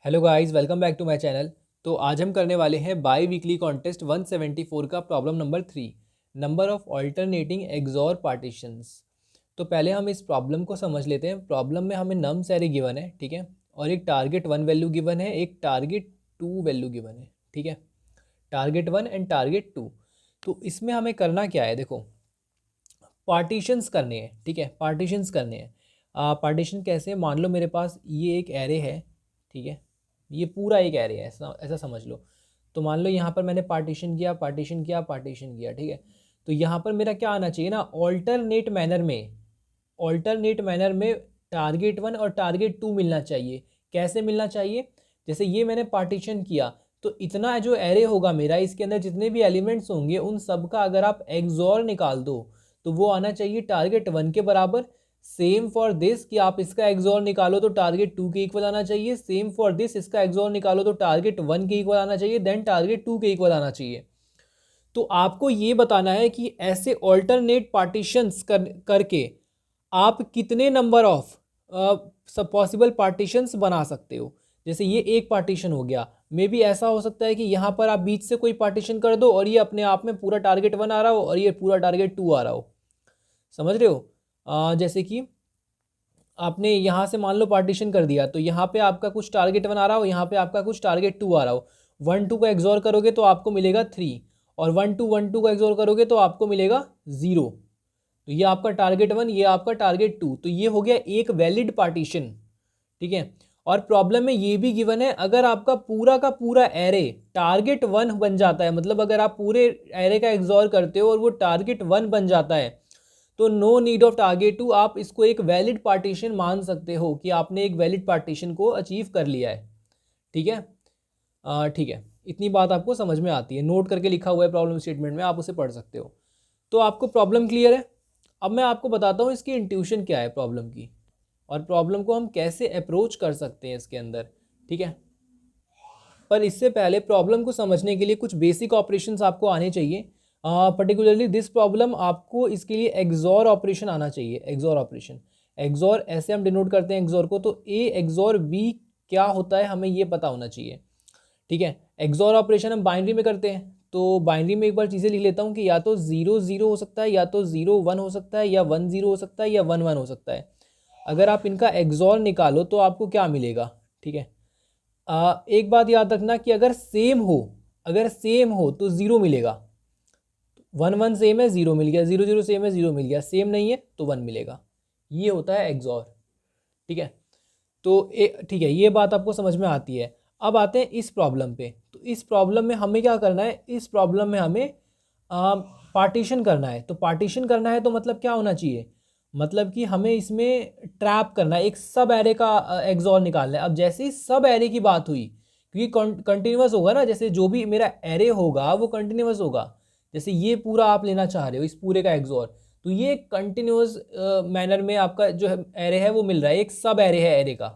Hello guys, welcome back to my channel. तो आज हम करने वाले हैं बाई वीकली कॉन्टेस्ट 174 का problem number 3, number of alternating XOR partitions. तो पहले हम इस प्रॉब्लम को समझ लेते हैं। प्रॉब्लम में हमें नम्स एरे गिवन है, ठीक है, और एक टारगेट 1 वैल्यू गिवन है, एक टारगेट 2 वैल्यू गिवन है, ठीक है, टारगेट 1 एंड टारगेट 2। तो इसमें हमें करना क्या है, देखो, पार्टीशंस करने हैं, ठीक है, पार्टीशंस करने हैं। पार्टीशन कैसे, मान लो मेरे पास ये एक एरे है, ठीक है, ये पूरा एक एरे है, ऐसा ऐसा समझ लो। तो मान लो यहाँ पर मैंने पार्टीशन किया, पार्टीशन किया, पार्टीशन किया, ठीक है। तो यहाँ पर मेरा क्या आना चाहिए ना, ऑल्टरनेट मैनर में, ऑल्टरनेट मैनर में टारगेट 1 और टारगेट 2 मिलना चाहिए। कैसे मिलना चाहिए, जैसे ये मैंने पार्टीशन किया तो इतना जो एरे होगा मेरा, इसके अंदर जितने भी एलिमेंट्स होंगे उन सब का अगर आप एक्सॉर निकाल दो तो वो आना चाहिए टारगेट 1 के बराबर। सेम फॉर दिस कि आप इसका एक्सॉर निकालो तो टारगेट 2 के इक्वल आना चाहिए। सेम फॉर दिस, इसका एक्सॉर निकालो तो टारगेट 1 के इक्वल आना चाहिए, देन टारगेट 2 के इक्वल आना चाहिए। तो आपको ये बताना है कि ऐसे ऑल्टरनेट पार्टीशंस करके आप कितने नंबर ऑफ सब पॉसिबल पार्टीशंस बना सकते हो। जैसे ये एक पार्टीशन हो गया, मे बी ऐसा हो सकता है कि यहाँ पर आप बीच से कोई पार्टीशन कर दो और ये अपने आप में पूरा टारगेट 1 आ रहा हो और ये पूरा टारगेट 2 आ रहा हो। समझ रहे हो? जैसे कि आपने यहाँ से मान लो पार्टीशन कर दिया तो यहाँ पे आपका कुछ टारगेट 1 आ रहा हो, यहाँ पे आपका कुछ टारगेट 2 आ रहा हो। 1 2 का एक्सॉर करोगे तो आपको मिलेगा 3, और 1 2 का एक्सॉर करोगे तो आपको मिलेगा 0। तो ये आपका टारगेट 1, ये आपका टारगेट 2। तो ये हो गया एक वैलिड पार्टीशन, ठीक है। और प्रॉब्लम में ये भी गिवन है, अगर आपका पूरा का पूरा एरे टारगेट 1 बन जाता है, मतलब अगर आप पूरे एरे का एक्सॉर करते हो और वो टारगेट 1 बन जाता है तो नो नीड ऑफ टारगेट 2, आप इसको एक वैलिड पार्टीशन मान सकते हो कि आपने एक वैलिड पार्टीशन को अचीव कर लिया है, ठीक है। ठीक है, इतनी बात आपको समझ में आती है, नोट करके लिखा हुआ है प्रॉब्लम स्टेटमेंट में, आप उसे पढ़ सकते हो। तो आपको प्रॉब्लम क्लियर है। अब मैं आपको बताता हूँ इसकी इंट्यूशन क्या है प्रॉब्लम की, और प्रॉब्लम को हम कैसे अप्रोच कर सकते हैं इसके अंदर, ठीक है। पर इससे पहले प्रॉब्लम को समझने के लिए कुछ बेसिक ऑपरेशंस आपको आने चाहिए। पर्टिकुलरली दिस प्रॉब्लम आपको इसके लिए एक्सॉर ऑपरेशन आना चाहिए। एक्सॉर ऑपरेशन, एक्सॉर ऐसे हम डिनोट करते हैं एक्सॉर को, तो ए एक्सॉर बी क्या होता है हमें ये पता होना चाहिए, ठीक है। एक्सॉर ऑपरेशन हम बाइनरी में करते हैं, तो बाइनरी में एक बार चीज़ें लिख लेता हूँ कि या तो 0 0 हो सकता है, या तो 0 1 हो सकता है, या 1 0 हो सकता है, या 1 1 हो सकता है। अगर आप इनका एक्सॉर निकालो तो आपको क्या मिलेगा, ठीक है। एक बात याद रखना कि अगर सेम हो, अगर सेम हो तो 0 मिलेगा। 1 1 सेम है 0 मिल गया, 0 0 सेम है 0 मिल गया, सेम नहीं है तो 1 मिलेगा। ये होता है एक्सॉर, ठीक है। तो ठीक है, ये बात आपको समझ में आती है। अब आते हैं इस प्रॉब्लम पे। तो इस प्रॉब्लम में हमें क्या करना है, इस प्रॉब्लम में हमें पार्टीशन करना है। तो पार्टीशन करना है तो मतलब क्या होना चाहिए, मतलब कि हमें इसमें ट्रैप करना है, एक सब एरे का एक्सॉर निकालना है। अब जैसे ही सब एरे की बात हुई, क्योंकि कंटिन्यूस होगा ना, जैसे जो भी मेरा एरे होगा वो कंटिन्यूस होगा। जैसे ये पूरा आप लेना चाह रहे हो, इस पूरे का एक्सॉर, तो ये कंटिन्यूस मैनर में आपका जो एरे है वो मिल रहा है, एक सब एरे है एरे का।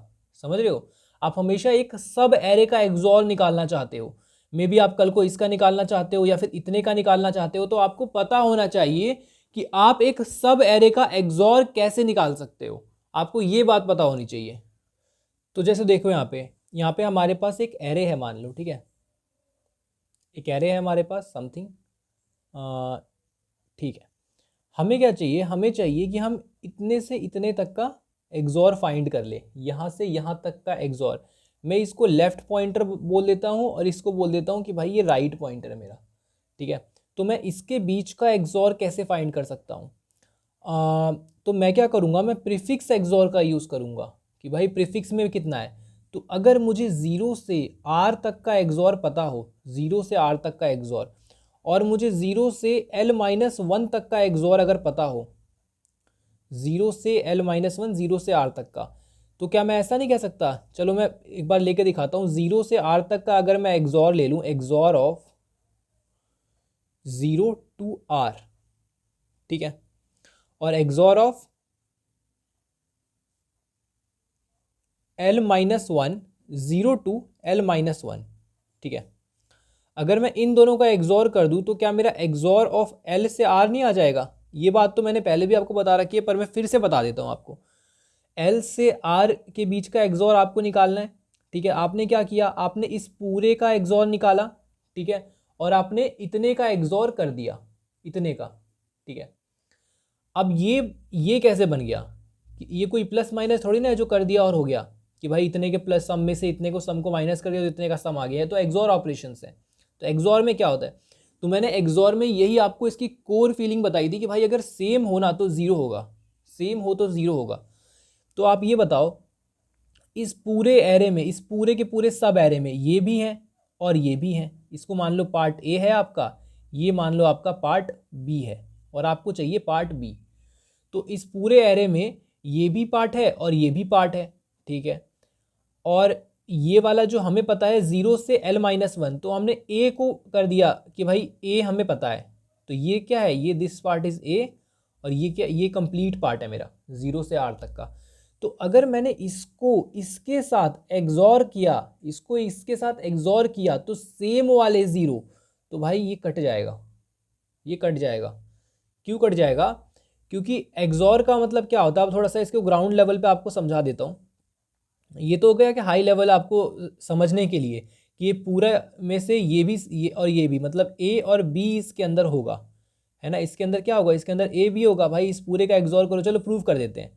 समझ रहे हो? आप हमेशा एक सब एरे का एक्सॉर निकालना चाहते हो। मे बी आप कल को इसका निकालना चाहते हो या फिर इतने का निकालना चाहते हो, तो आपको पता होना चाहिए कि आप एक सब एरे का एक्सॉर कैसे निकाल सकते हो। आपको ये बात पता होनी चाहिए। तो जैसे देखो यहाँ पे हमारे पास एक एरे है, मान लो, ठीक है, एक एरे है हमारे पास समथिंग, ठीक है। हमें क्या चाहिए, हमें चाहिए कि हम इतने से इतने तक का एक्सॉर फाइंड कर ले, यहाँ से यहाँ तक का एक्सॉर। मैं इसको लेफ्ट पॉइंटर बोल देता हूँ और इसको बोल देता हूँ कि भाई ये राइट पॉइंटर है मेरा, ठीक है। तो मैं इसके बीच का एक्सॉर कैसे फाइंड कर सकता हूँ? तो मैं क्या करूँगा, मैं प्रीफिक्स एक्सॉर का यूज़ करूँगा कि भाई प्रीफिक्स में कितना है। तो अगर मुझे 0 से R तक का एक्सॉर पता हो, 0 से R तक का एक्सॉर, और मुझे 0 से L-1 तक का एक्सॉर अगर पता हो, 0 से L-1, 0 से R तक का, तो क्या मैं ऐसा नहीं कह सकता, चलो मैं एक बार लेके दिखाता हूँ। 0 से R तक का अगर मैं एक्सॉर ले लूँ, एक्सॉर ऑफ 0 टू R, ठीक है, और XOR of L-1, 0 to L-1, ठीक है। अगर मैं इन दोनों का एक्सॉर कर दूं तो क्या मेरा एक्सॉर ऑफ L से R नहीं आ जाएगा? ये बात तो मैंने पहले भी आपको बता रखी है, पर मैं फिर से बता देता हूँ आपको। L से R के बीच का एक्सॉर आपको निकालना है, ठीक है, आपने क्या किया, आपने इस पूरे का एक्सॉर निकाला, ठीक है, और आपने इतने का एक्सॉर कर दिया, इतने का, ठीक है। अब ये कैसे बन गया कि ये कोई प्लस माइनस थोड़ी ना है जो कर दिया और हो गया कि भाई इतने के प्लस सम में से इतने को सम को माइनस कर दिया तो इतने का सम आ गया है, तो एक्सॉर ऑपरेशन है। तो एक्सॉर में क्या होता है, तो मैंने एक्सॉर में यही आपको इसकी कोर फीलिंग बताई थी कि भाई अगर सेम होना तो ज़ीरो होगा, सेम हो तो ज़ीरो होगा। तो आप ये बताओ, इस पूरे एरे में, इस पूरे के पूरे सब एरे में ये भी हैं और ये भी हैं, इसको मान लो पार्ट ए है आपका, ये मान लो आपका पार्ट बी है, और आपको चाहिए पार्ट बी। तो इस पूरे एरे में ये भी पार्ट है और ये भी पार्ट है, ठीक है। और ये वाला जो हमें पता है 0 से L-1, तो हमने ए को कर दिया कि भाई ए हमें पता है, तो ये क्या है, ये दिस पार्ट इज़ ए, और ये क्या, ये कंप्लीट पार्ट है मेरा 0 से R तक का। तो अगर मैंने इसको इसके साथ एग्जॉर किया, इसको इसके साथ एग्जॉर किया तो सेम वाले 0, तो भाई ये कट जाएगा, ये कट जाएगा। क्यों कट जाएगा, क्योंकि एग्जॉर का मतलब क्या होता है, अब थोड़ा सा इसको ग्राउंड लेवल पे आपको समझा देता हूँ। ये तो हो गया कि हाई लेवल आपको समझने के लिए कि ये पूरा में से ये भी, ये और ये भी, मतलब ए और बी इसके अंदर होगा, है ना। इसके अंदर क्या होगा, इसके अंदर ए भी होगा। भाई इस पूरे का एग्जॉर करो, चलो प्रूफ कर देते हैं,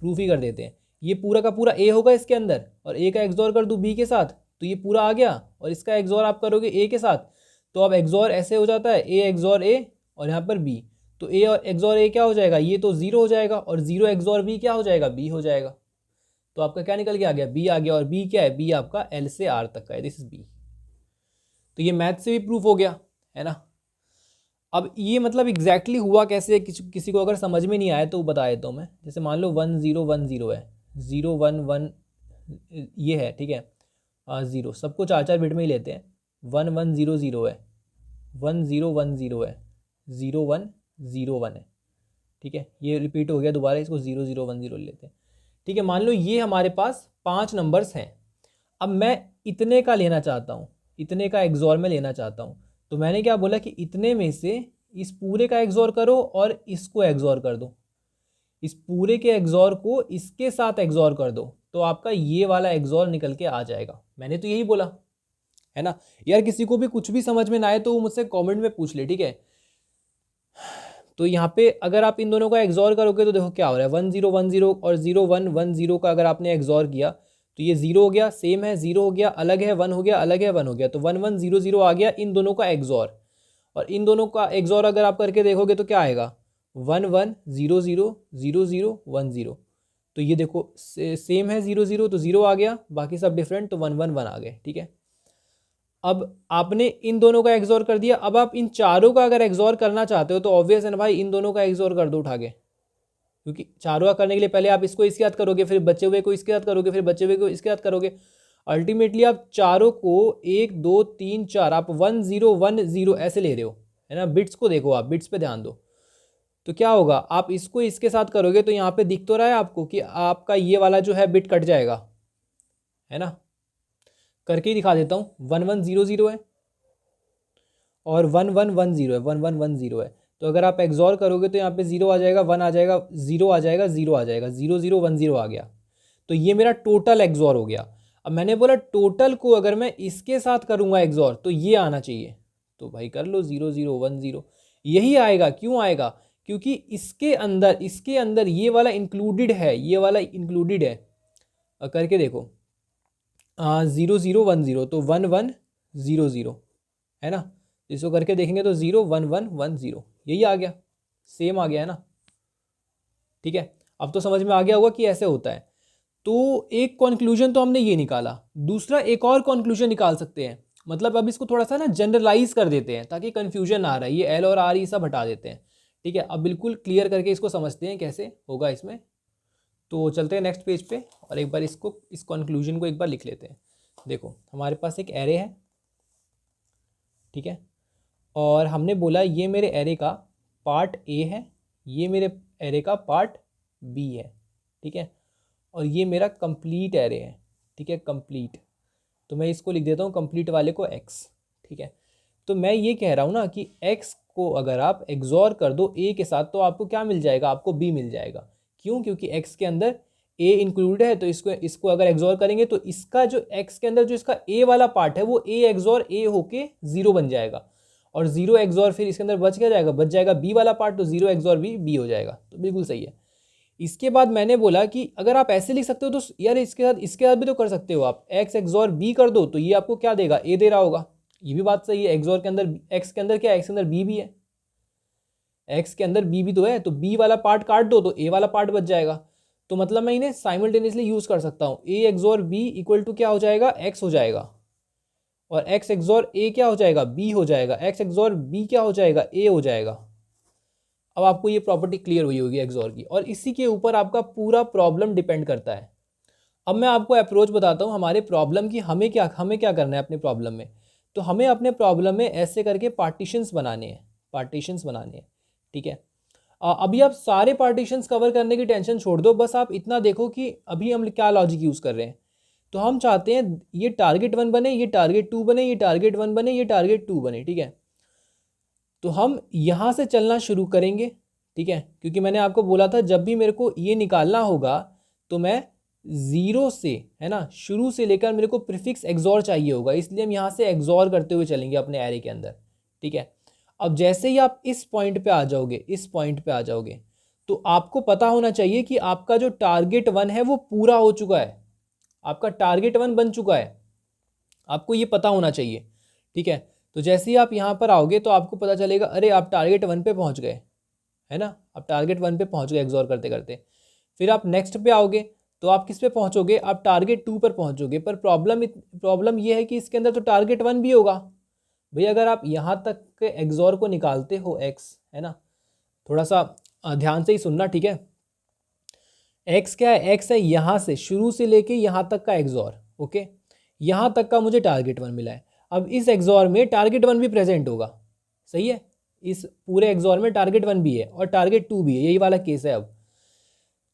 प्रूफ ही कर देते हैं। ये पूरा का पूरा ए होगा इसके अंदर, और ए का एग्जॉर कर दूँ बी के साथ तो ये पूरा आ गया, और इसका एग्जॉर आप करोगे ए के साथ, तो अब एग्जॉर ऐसे हो जाता है, ए एग्जॉर ए और यहाँ पर बी, तो ए और एग्जॉर ए क्या हो जाएगा, ये तो 0 हो जाएगा, और 0 एग्जॉर बी क्या हो जाएगा, बी हो जाएगा। तो आपका क्या निकल के आ गया, बी आ गया, और बी क्या है, बी आपका एल से आर तक का है, दिस इज बी। तो ये मैथ से भी प्रूफ हो गया, है ना। अब ये मतलब एग्जैक्टली हुआ कैसे, किसी को अगर समझ में नहीं आया तो बता देता हूँ मैं। जैसे मान लो 1 0 1 0 है, 0 1 1 ये है, ठीक है, 0 सबको 4 4 बिट में ही लेते हैं। 1 1 0 0 है, 1 0 1 0 है, 0 1 0 1 है, ठीक है। ये रिपीट हो गया दोबारा, इसको 0 0 1 0 लेते हैं, ठीक है। मान लो ये हमारे पास 5 नंबर्स हैं। अब मैं इतने का लेना चाहता हूँ, इतने का एग्जॉर में लेना चाहता हूँ, तो मैंने क्या बोला कि इतने में से इस पूरे का एग्जॉर करो और इसको एग्जॉर कर दो, इस पूरे के एग्जॉर को इसके साथ एग्जॉर कर दो, तो आपका ये वाला एग्जॉर निकल के आ जाएगा। मैंने तो यही बोला, है ना। यार किसी को भी कुछ भी समझ में ना आए तो वो मुझसे कमेंट में पूछ ले, ठीक है। तो यहाँ पे अगर आप इन दोनों का एग्जॉर करोगे तो देखो क्या हो रहा है, 1 0 1 0 और 0 1 1 0 का अगर आपने एग्जॉर किया तो ये 0 हो गया, सेम है, 0 हो गया, अलग है, 1 हो गया, अलग है, 1 हो गया, तो 1 1 0 0 आ गया इन दोनों का एग्जॉर। और इन दोनों का एग्जॉर अगर आप करके देखोगे तो क्या आएगा, 1 1 0 0 0 0 1 0। तो ये देखो सेम है 0 0, तो 0 आ गया, बाकी सब डिफरेंट, तो 1 1 1 आ गए, ठीक है। अब आपने इन दोनों का एग्जॉर कर दिया, अब आप इन चारों का अगर एग्जॉर करना चाहते हो तो ऑब्वियस है ना भाई, इन दोनों का एग्जॉर कर दो उठा के, क्योंकि चारों का करने के लिए पहले आप इसको इसके साथ करोगे, फिर बचे हुए को इसके साथ करोगे, फिर बचे हुए को इसके साथ करोगे। अल्टीमेटली आप चारों को 1 2 3 4 आप 1 0 1 0 ऐसे ले रहे हो, है ना। बिट्स को देखो, आप बिट्स पे ध्यान दो, तो क्या होगा, आप इसको इसके साथ करोगे तो यहाँ पे दिख तो रहा है आपको कि आपका ये वाला जो है बिट कट जाएगा, है ना। करके ही दिखा देता हूँ, 1 1 0 0 है और 1 1 1 0 है, 1 1 1 0 है। तो अगर आप एग्जॉर करोगे तो यहाँ पे 0 आ जाएगा, 1 आ जाएगा, 0 आ जाएगा, 0 आ जाएगा, 0 0 1 0 आ गया। तो ये मेरा टोटल एग्जॉर हो गया। अब मैंने बोला टोटल को अगर मैं इसके साथ करूँगा एग्जॉर तो ये आना चाहिए, तो भाई कर लो 0 0 1 0, यही आएगा। क्यों आएगा, क्योंकि इसके अंदर ये वाला इंक्लूडेड है, ये वाला इंक्लूडेड है। करके देखो, 0 0 1 0, तो 1 1 0 0, है ना। इसको करके देखेंगे तो 0 1 1 1 0, यही आ गया, सेम आ गया, है ना। ठीक है, अब तो समझ में आ गया होगा कि ऐसे होता है। तो एक कंक्लूजन तो हमने ये निकाला, दूसरा एक और कंक्लूजन निकाल सकते हैं। मतलब अब इसको थोड़ा सा ना जनरलाइज कर देते हैं ताकि कंफ्यूजन ना रहा है, ये एल और आर ये सब हटा देते हैं। ठीक है, अब बिल्कुल क्लियर करके इसको समझते हैं कैसे होगा इसमें। तो चलते हैं नेक्स्ट पेज पे और एक बार इसको, इस कंक्लूजन को एक बार लिख लेते हैं। देखो हमारे पास एक एरे है, ठीक है, और हमने बोला ये मेरे एरे का पार्ट ए है, ये मेरे एरे का पार्ट बी है, ठीक है, और ये मेरा कंप्लीट एरे है, ठीक है, कंप्लीट। तो मैं इसको लिख देता हूँ कंप्लीट वाले को एक्स, ठीक है। तो मैं ये कह रहा हूँ ना कि एक्स को अगर आप एग्जॉर कर दो ए के साथ तो आपको क्या मिल जाएगा, आपको बी मिल जाएगा। क्यों, क्योंकि एक्स के अंदर ए इंक्लूडेड है, तो इसको अगर एग्जॉर करेंगे तो इसका जो एक्स के अंदर जो इसका ए वाला पार्ट है वो ए एग्जॉर ए होके 0 बन जाएगा, और 0 एग्जॉर फिर इसके अंदर बच क्या जाएगा, बच जाएगा बी वाला पार्ट, तो 0 एग्जॉर बी हो जाएगा। तो बिल्कुल सही है। इसके बाद मैंने बोला कि अगर आप ऐसे लिख सकते हो तो यार इसके साथ भी तो कर सकते हो आप, एक्स एग्जॉर बी कर दो तो ये आपको क्या देगा, ए दे रहा होगा। ये भी बात सही है, एग्जॉर के अंदर एक्स के अंदर क्या है, एक्स के अंदर बी भी है, एक्स के अंदर बी भी तो है, तो बी वाला पार्ट काट दो तो ए वाला पार्ट बच जाएगा। तो मतलब मैं इन्हें साइमल्टेनियसली यूज कर सकता हूँ। A XOR B equal to क्या हो जाएगा, एक्स हो जाएगा, और एक्स एक्सॉर ए क्या हो जाएगा, बी हो जाएगा, एक्स एक्सॉर बी क्या हो जाएगा, ए हो जाएगा। अब आपको ये प्रॉपर्टी क्लियर हुई होगी एक्सॉर की, और इसी के ऊपर आपका पूरा प्रॉब्लम डिपेंड करता है। अब मैं आपको अप्रोच बताता हूँ हमारे प्रॉब्लम की, हमें क्या करना है अपने प्रॉब्लम में। तो हमें अपने प्रॉब्लम में ऐसे करके पार्टीशंस बनाने हैं, ठीक है। अभी आप सारे पार्टीशंस कवर करने की टेंशन छोड़ दो, बस आप इतना देखो कि अभी हम क्या लॉजिक यूज़ कर रहे हैं। तो हम चाहते हैं ये टारगेट 1 बने, ये टारगेट 2 बने, ये टारगेट 1 बने, ये टारगेट 2 बने, ठीक है। तो हम यहाँ से चलना शुरू करेंगे, ठीक है, क्योंकि मैंने आपको बोला था जब भी मेरे को ये निकालना होगा तो मैं 0 से, है ना, शुरू से लेकर मेरे को प्रीफिक्स एक्सॉर चाहिए होगा, इसलिए हम यहाँ से एक्सॉर करते हुए चलेंगे अपने एरे के अंदर, ठीक है। अब जैसे ही आप इस पॉइंट पे आ जाओगे तो आपको पता होना चाहिए कि आपका जो टारगेट 1 है वो पूरा हो चुका है, आपका टारगेट 1 बन चुका है, आपको ये पता होना चाहिए, ठीक है। तो जैसे ही आप यहाँ पर आओगे तो आपको पता चलेगा अरे आप टारगेट 1 पे पहुँच गए, है ना, आप टारगेट 1 पे पहुँच गए एक्सॉर करते करते। फिर आप नेक्स्ट पे आओगे तो आप किस पे पहुँचोगे, आप टारगेट 2 पर पहुँचोगे। पर प्रॉब्लम ये है कि इसके अंदर तो टारगेट 1 भी होगा। भैया अगर आप यहाँ तक के एक्सॉर को निकालते हो एक्स, है ना, थोड़ा सा ध्यान से ही सुनना, ठीक है। एक्स क्या है, एक्स है यहाँ से शुरू से लेके यहाँ तक का एक्सॉर, ओके। यहाँ तक का मुझे टारगेट 1 मिला है। अब इस एक्सॉर में टारगेट 1 भी प्रेजेंट होगा, सही है, इस पूरे एक्सॉर में टारगेट 1 भी है और टारगेट 2 भी है, यही वाला केस है। अब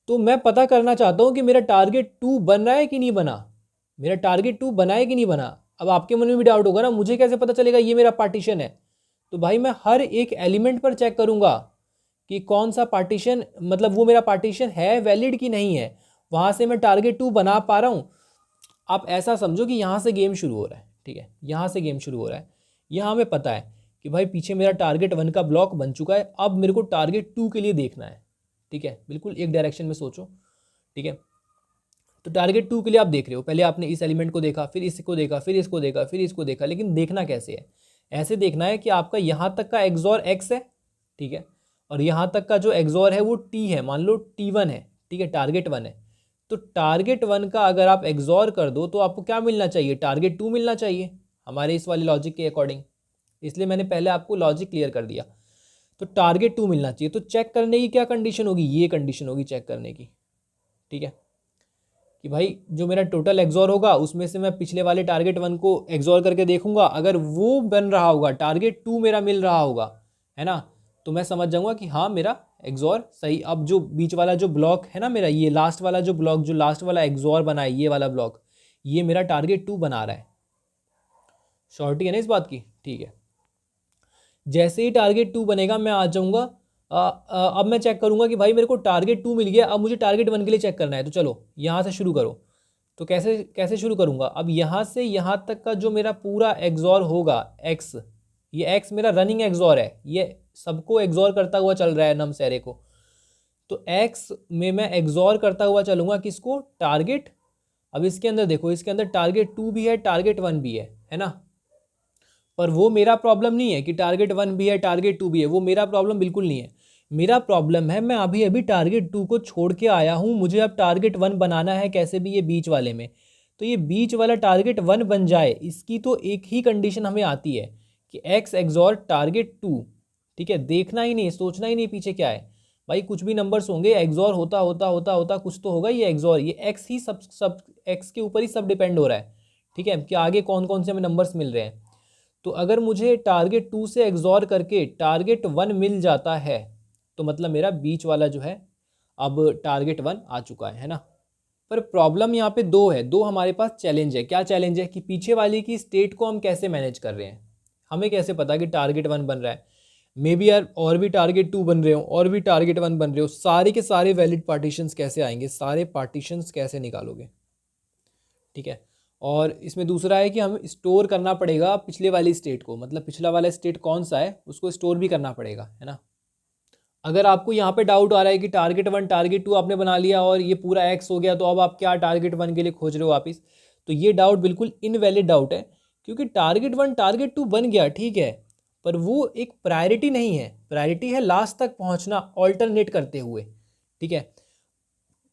तो मैं पता करना चाहता हूँ कि मेरा टारगेट 2 बन रहा है कि नहीं बना, मेरा टारगेट 2 बना है कि नहीं बना। अब आपके मन में भी डाउट होगा ना, मुझे कैसे पता चलेगा ये मेरा पार्टीशन है। तो भाई मैं हर एक एलिमेंट पर चेक करूँगा कि कौन सा पार्टीशन, मतलब वो मेरा पार्टीशन है वैलिड कि नहीं है, वहाँ से मैं टारगेट 2 बना पा रहा हूँ। आप ऐसा समझो कि यहाँ से गेम शुरू हो रहा है, ठीक है, यहाँ से गेम शुरू हो रहा है। यहाँ हमें पता है कि भाई पीछे मेरा टारगेट 1 का ब्लॉक बन चुका है, अब मेरे को टारगेट 2 के लिए देखना है, ठीक है, बिल्कुल एक डायरेक्शन में सोचो, ठीक है। तो टारगेट 2 के लिए आप देख रहे हो, पहले आपने इस एलिमेंट को देखा, फिर इसको देखा, फिर इसको देखा, फिर इसको देखा, लेकिन देखना कैसे है, ऐसे देखना है कि आपका यहाँ तक का एक्सॉर एक्स है, ठीक है, और यहाँ तक का जो एक्सॉर है वो टी है, मान लो T1 है, ठीक है, टारगेट 1 है। तो टारगेट 1 का अगर आप एक्सॉर कर दो तो आपको क्या मिलना चाहिए, टारगेट 2 मिलना चाहिए हमारे इस वाले लॉजिक के अकॉर्डिंग, इसलिए मैंने पहले आपको लॉजिक क्लियर कर दिया। तो टारगेट 2 मिलना चाहिए, तो चेक करने की क्या कंडीशन होगी, ये कंडीशन होगी चेक करने की, ठीक है, कि भाई जो मेरा टोटल एक्सॉर होगा उसमें से मैं पिछले वाले टारगेट 1 को एक्सॉर करके देखूंगा, अगर वो बन रहा होगा, टारगेट 2 मेरा मिल रहा होगा, है ना, तो मैं समझ जाऊंगा कि हाँ मेरा एक्सॉर सही। अब जो बीच वाला जो ब्लॉक है ना मेरा, ये लास्ट वाला जो ब्लॉक, जो लास्ट वाला एक्सॉर बना है, ये वाला ब्लॉक, ये मेरा टारगेट 2 बना रहा है। शॉर्टी है ना इस बात की, ठीक है। जैसे ही टारगेट 2 बनेगा मैं आ जाऊँगा, अब मैं चेक करूँगा कि भाई मेरे को टारगेट 2 मिल गया, अब मुझे टारगेट 1 के लिए चेक करना है, तो चलो यहाँ से शुरू करो। तो कैसे कैसे शुरू करूँगा, अब यहाँ से यहाँ तक का जो मेरा पूरा एक्सॉर होगा एक्स, ये एक्स मेरा रनिंग एक्सॉर है, ये सबको एक्सॉर करता हुआ चल रहा है नम सैरे को। तो एक्स में मैं एक्सॉर करता हुआ चलूँगा किसको, टारगेट। अब इसके अंदर देखो, इसके अंदर टारगेट 2 भी है, टारगेट 1 भी है ना। पर वो मेरा प्रॉब्लम नहीं है कि टारगेट 1 भी है टारगेट 2 भी है, वो मेरा प्रॉब्लम बिल्कुल नहीं है। मेरा प्रॉब्लम है मैं अभी अभी टारगेट 2 को छोड़ के आया हूँ, मुझे अब टारगेट 1 बनाना है कैसे भी, ये बीच वाले में। तो ये बीच वाला टारगेट 1 बन जाए, इसकी तो एक ही कंडीशन हमें आती है कि एक्स एक्सॉर टारगेट 2, ठीक है। देखना ही नहीं, सोचना ही नहीं पीछे क्या है भाई, कुछ भी नंबर्स होंगे, एक्सॉर होता होता होता होता कुछ तो होगा, ये एक्सॉर, ये एक्स ही सब एक्स के ऊपर ही सब डिपेंड हो रहा है, ठीक है, कि आगे कौन कौन से हमें नंबर्स मिल रहे हैं। तो अगर मुझे टारगेट 2 से एक्सॉर करके टारगेट 1 मिल जाता है तो मतलब मेरा बीच वाला जो है अब टारगेट 1 आ चुका है ना। पर प्रॉब्लम यहाँ पे दो हमारे पास चैलेंज है। क्या चैलेंज है कि पीछे वाली की स्टेट को हम कैसे मैनेज कर रहे हैं, हमें कैसे पता कि टारगेट 1 बन रहा है। मे बी यार और भी टारगेट 2 बन रहे हो और भी टारगेट 1 बन रहे हो, सारे के सारे वैलिड पार्टीशंस कैसे आएंगे, सारे पार्टीशंस कैसे निकालोगे? ठीक है। और इसमें दूसरा है कि हम स्टोर करना पड़ेगा पिछले वाली स्टेट को, मतलब पिछला वाला स्टेट कौन सा है उसको स्टोर भी करना पड़ेगा, है ना। अगर आपको यहाँ पे डाउट आ रहा है कि टारगेट 1 टारगेट 2 आपने बना लिया और ये पूरा एक्स हो गया, तो अब आप क्या टारगेट 1 के लिए खोज रहे हो वापिस, तो ये डाउट बिल्कुल इनवैलिड डाउट है, क्योंकि टारगेट 1 टारगेट 2 बन गया ठीक है, पर वो एक प्रायोरिटी नहीं है, प्रायोरिटी है लास्ट तक पहुँचना ऑल्टरनेट करते हुए। ठीक है,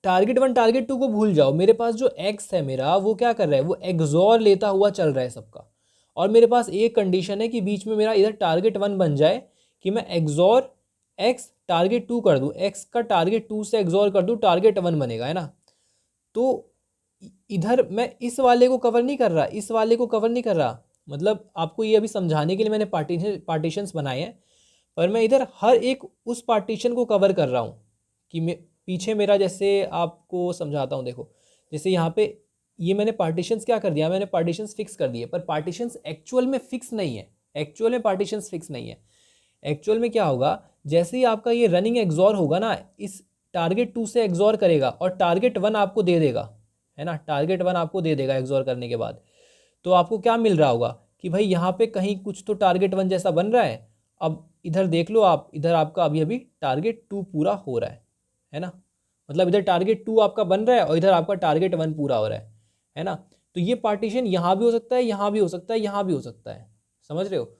टारगेट 1 टारगेट 2 को भूल जाओ, मेरे पास जो एक्स है मेरा वो क्या कर रहा है, वो एग्जॉर लेता हुआ चल रहा है सबका, और मेरे पास एक कंडीशन है कि बीच में मेरा इधर टारगेट 1 बन जाए कि मैं एग्जॉर एक्स टारगेट 2 कर दूं, एक्स का टारगेट 2 से एग्जॉर कर दूं, टारगेट 1 बनेगा, है ना। तो इधर मैं इस वाले को कवर नहीं कर रहा, इस वाले को कवर नहीं कर रहा, मतलब आपको ये अभी समझाने के लिए मैंने पार्टीशंस बनाए हैं, पर मैं इधर हर एक उस पार्टीशन को कवर कर रहा हूँ कि मैं पीछे मेरा, जैसे आपको समझाता हूँ देखो, जैसे यहाँ पे ये मैंने पार्टीशंस क्या कर दिया, मैंने पार्टीशंस फिक्स कर दिए, पर पार्टीशंस एक्चुअल में फिक्स नहीं है, एक्चुअल में पार्टीशंस फिक्स नहीं है। एक्चुअल में क्या होगा, जैसे ही आपका ये रनिंग एग्जॉर होगा ना, इस टारगेट 2 से एग्जॉर करेगा और टारगेट 1 आपको दे देगा, है ना, टारगेट 1 आपको दे देगा एग्जॉर करने के बाद, तो आपको क्या मिल रहा होगा कि भाई यहाँ पे कहीं कुछ तो टारगेट 1 जैसा बन रहा है। अब इधर देख लो आप, इधर आपका अभी अभी टारगेट 2 पूरा हो रहा है ना, मतलब इधर टारगेट 2 आपका बन रहा है और इधर आपका टारगेट 1 पूरा हो रहा है ना। तो ये पार्टीशन यहाँ भी हो सकता है, यहाँ भी हो सकता है, यहाँ भी हो सकता है, समझ रहे हो,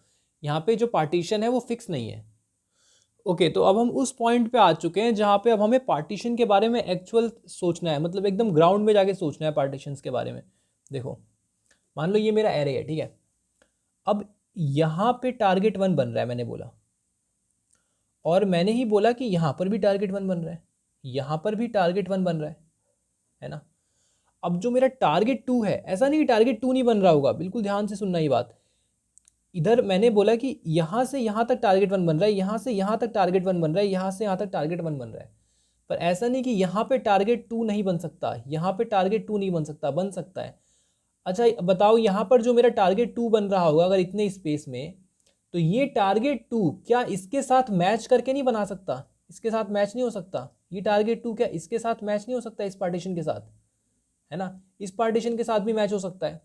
यहाँ पे जो पार्टीशन है वो फिक्स नहीं है। ओके, तो अब हम उस पॉइंट पे आ चुके हैं जहाँ पे अब हमें पार्टीशन के बारे में एक्चुअल सोचना है, मतलब एकदम ग्राउंड में जाके सोचना है पार्टीशंस के बारे में। देखो, मान लो ये मेरा एरे है, ठीक है, अब यहाँ पे टारगेट 1 बन रहा है मैंने बोला, और मैंने ही बोला कि यहाँ पर भी टारगेट 1 बन रहा है, यहाँ पर भी टारगेट 1 बन रहा है ना। अब जो मेरा टारगेट 2 है, ऐसा नहीं कि टारगेट 2 नहीं बन रहा होगा, बिल्कुल ध्यान से सुनना ये बात, इधर मैंने बोला कि यहाँ से यहाँ तक टारगेट 1 बन रहा है, यहाँ से यहाँ तक टारगेट 1 बन रहा है, यहाँ से यहाँ तक टारगेट 1 बन रहा है, पर ऐसा नहीं कि यहाँ पे टारगेट 2 नहीं बन सकता, यहाँ पे टारगेट 2 नहीं बन सकता, बन सकता है। अच्छा बताओ, यहाँ पर जो मेरा टारगेट 2 बन रहा होगा अगर इतने स्पेस में, तो ये टारगेट 2 क्या इसके साथ मैच करके नहीं बना सकता, इसके साथ मैच नहीं हो सकता, ये टारगेट 2 क्या इसके साथ मैच नहीं हो सकता इस पार्टीशन के साथ, है ना, इस पार्टीशन के साथ भी मैच हो सकता है।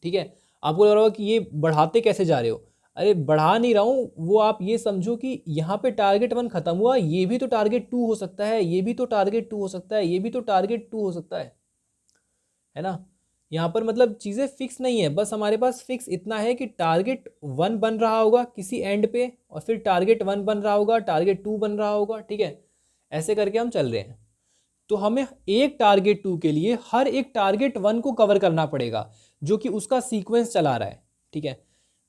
ठीक है, आपको लग रहा होगा कि ये बढ़ाते कैसे जा रहे हो, अरे बढ़ा नहीं रहा हूँ, वो आप ये समझो कि यहाँ पे टारगेट 1 खत्म हुआ, ये भी तो टारगेट 2 हो सकता है, ये भी तो टारगेट 2 हो सकता है, ये भी तो टारगेट 2 हो सकता है ना। यहाँ पर मतलब चीज़ें फिक्स नहीं है, बस हमारे पास फिक्स इतना है कि टारगेट 1 बन रहा होगा किसी एंड पे, और फिर टारगेट 1 बन रहा होगा, टारगेट 2 बन रहा होगा, ठीक है, ऐसे करके हम चल रहे हैं। तो हमें एक टारगेट 2 के लिए हर एक टारगेट 1 को कवर करना पड़ेगा, जो कि उसका सीक्वेंस चला रहा है। ठीक है,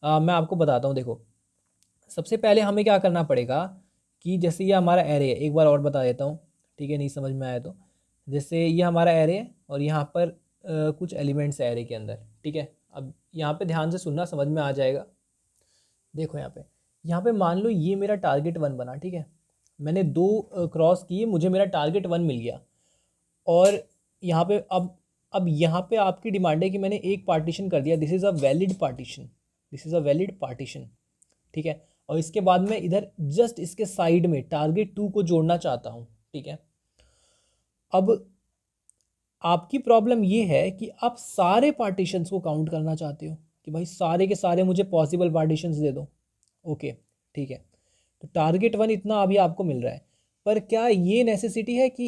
मैं आपको बताता हूँ, देखो सबसे पहले हमें क्या करना पड़ेगा कि जैसे ये हमारा एरे है, एक बार और बता देता हूँ, ठीक है, नहीं समझ में आया तो, जैसे ये हमारा एरे है और यहाँ पर कुछ एलिमेंट्स है एरे के अंदर, ठीक है। अब यहाँ पे ध्यान से सुनना, समझ में आ जाएगा। देखो यहाँ पे मान लो ये मेरा टारगेट 1 बना, ठीक है, मैंने 2 क्रॉस किए, मुझे मेरा टारगेट 1 मिल गया, और यहाँ पे अब यहाँ पे आपकी डिमांड है कि मैंने एक पार्टीशन कर दिया, this is a valid partition, this is a valid partition, ठीक है, और इसके बाद मैं इधर जस्ट इसके साइड में टारगेट 2 को जोड़ना चाहता हूँ, ठीक है। अब आपकी प्रॉब्लम ये है कि आप सारे पार्टीशंस को काउंट करना चाहते हो कि भाई सारे के सारे मुझे पॉसिबल पार्टीशंस दे दो, ओके ठीक है। तो टारगेट 1 इतना अभी आपको मिल रहा है, पर क्या ये नेसेसिटी है कि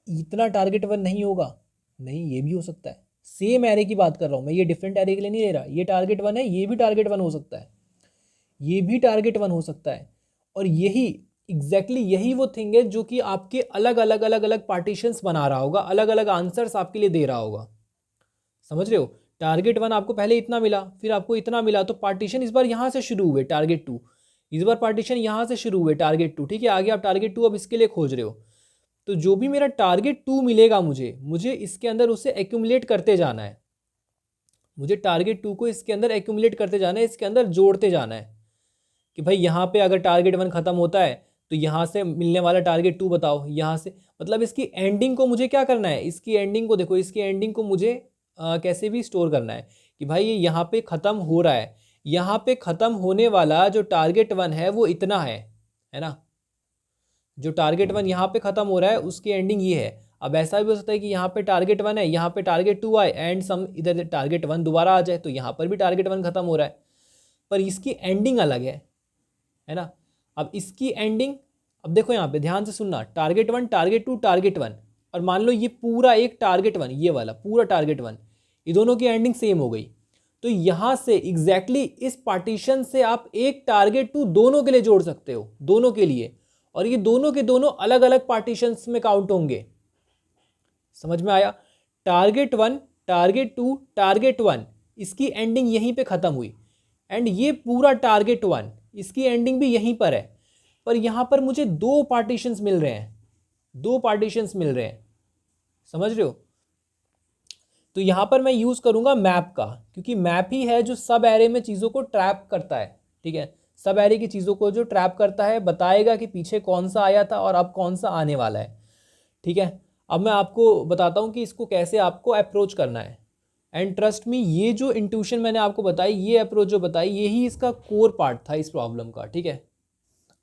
इतना टारगेट 1 नहीं होगा? नहीं, ये भी हो सकता है, सेम एरे की बात कर रहा हूँ मैं, ये डिफरेंट एरे के लिए नहीं ले रहा, ये टारगेट 1 है, ये भी टारगेट 1 हो सकता है, ये भी टारगेट 1 हो सकता है, और यही यही वो थिंग है जो कि आपके अलग अलग अलग अलग पार्टीशंस बना रहा होगा, अलग अलग आंसर्स आपके लिए दे रहा होगा, समझ रहे हो। टारगेट 1 आपको पहले इतना मिला, फिर आपको इतना मिला, तो पार्टीशन इस बार यहाँ से शुरू हुए टारगेट 2, इस बार पार्टीशन यहाँ से शुरू हुए टारगेट 2, ठीक है, आगे आप टारगेट 2 अब इसके लिए खोज रहे हो, तो जो भी मेरा टारगेट 2 मिलेगा मुझे इसके अंदर उसे एक्यूमुलेट करते जाना है, मुझे टारगेट 2 को इसके अंदर एक्यूमुलेट करते जाना है, इसके अंदर जोड़ते जाना है कि भाई यहाँ पे अगर टारगेट 1 खत्म होता है तो यहाँ से मिलने वाला टारगेट 2 बताओ, यहाँ से मतलब इसकी एंडिंग को मुझे क्या करना है, इसकी एंडिंग को देखो, इसकी एंडिंग को मुझे कैसे भी स्टोर करना है कि भाई ये यहाँ पे ख़त्म हो रहा है, यहाँ पे ख़त्म होने वाला जो टारगेट 1 है वो इतना है ना। जो टारगेट 1 यहाँ पे ख़त्म हो रहा है उसकी एंडिंग ये है। अब ऐसा भी हो सकता है कि यहाँ पे टारगेट 1 है, यहाँ पे टारगेट 2 आए एंड सम इधर टारगेट 1 दोबारा आ जाए, तो यहाँ पर भी टारगेट 1 ख़त्म हो रहा है, पर इसकी एंडिंग अलग है ना। अब इसकी एंडिंग, अब देखो यहाँ पे ध्यान से सुनना, टारगेट 1 टारगेट 2 टारगेट 1, और मान लो ये पूरा एक टारगेट 1, ये वाला पूरा टारगेट 1, ये दोनों की एंडिंग सेम हो गई। तो यहाँ से एग्जैक्टली इस पार्टीशन से आप एक टारगेट 2 दोनों के लिए जोड़ सकते हो, दोनों के लिए, और ये दोनों के दोनों अलग अलग पार्टीशंस में काउंट होंगे। समझ में आया? टारगेट 1 टारगेट 2 टारगेट 1, इसकी एंडिंग यहीं पे ख़त्म हुई, एंड ये पूरा टारगेट 1 इसकी एंडिंग भी यहीं पर है, पर यहाँ पर मुझे 2 पार्टीशंस मिल रहे हैं, 2 पार्टीशंस मिल रहे हैं। समझ रहे हो? तो यहाँ पर मैं यूज़ करूँगा मैप का, क्योंकि मैप ही है जो सब एरे में चीज़ों को ट्रैप करता है। ठीक है, सब एरे की चीज़ों को जो ट्रैप करता है, बताएगा कि पीछे कौन सा आया था और अब कौन सा आने वाला है। ठीक है, अब मैं आपको बताता हूँ कि इसको कैसे आपको अप्रोच करना है। एंड ट्रस्ट मी, ये जो इंट्यूशन मैंने आपको बताई, ये अप्रोच जो बताई, यही इसका कोर पार्ट था इस प्रॉब्लम का। ठीक है,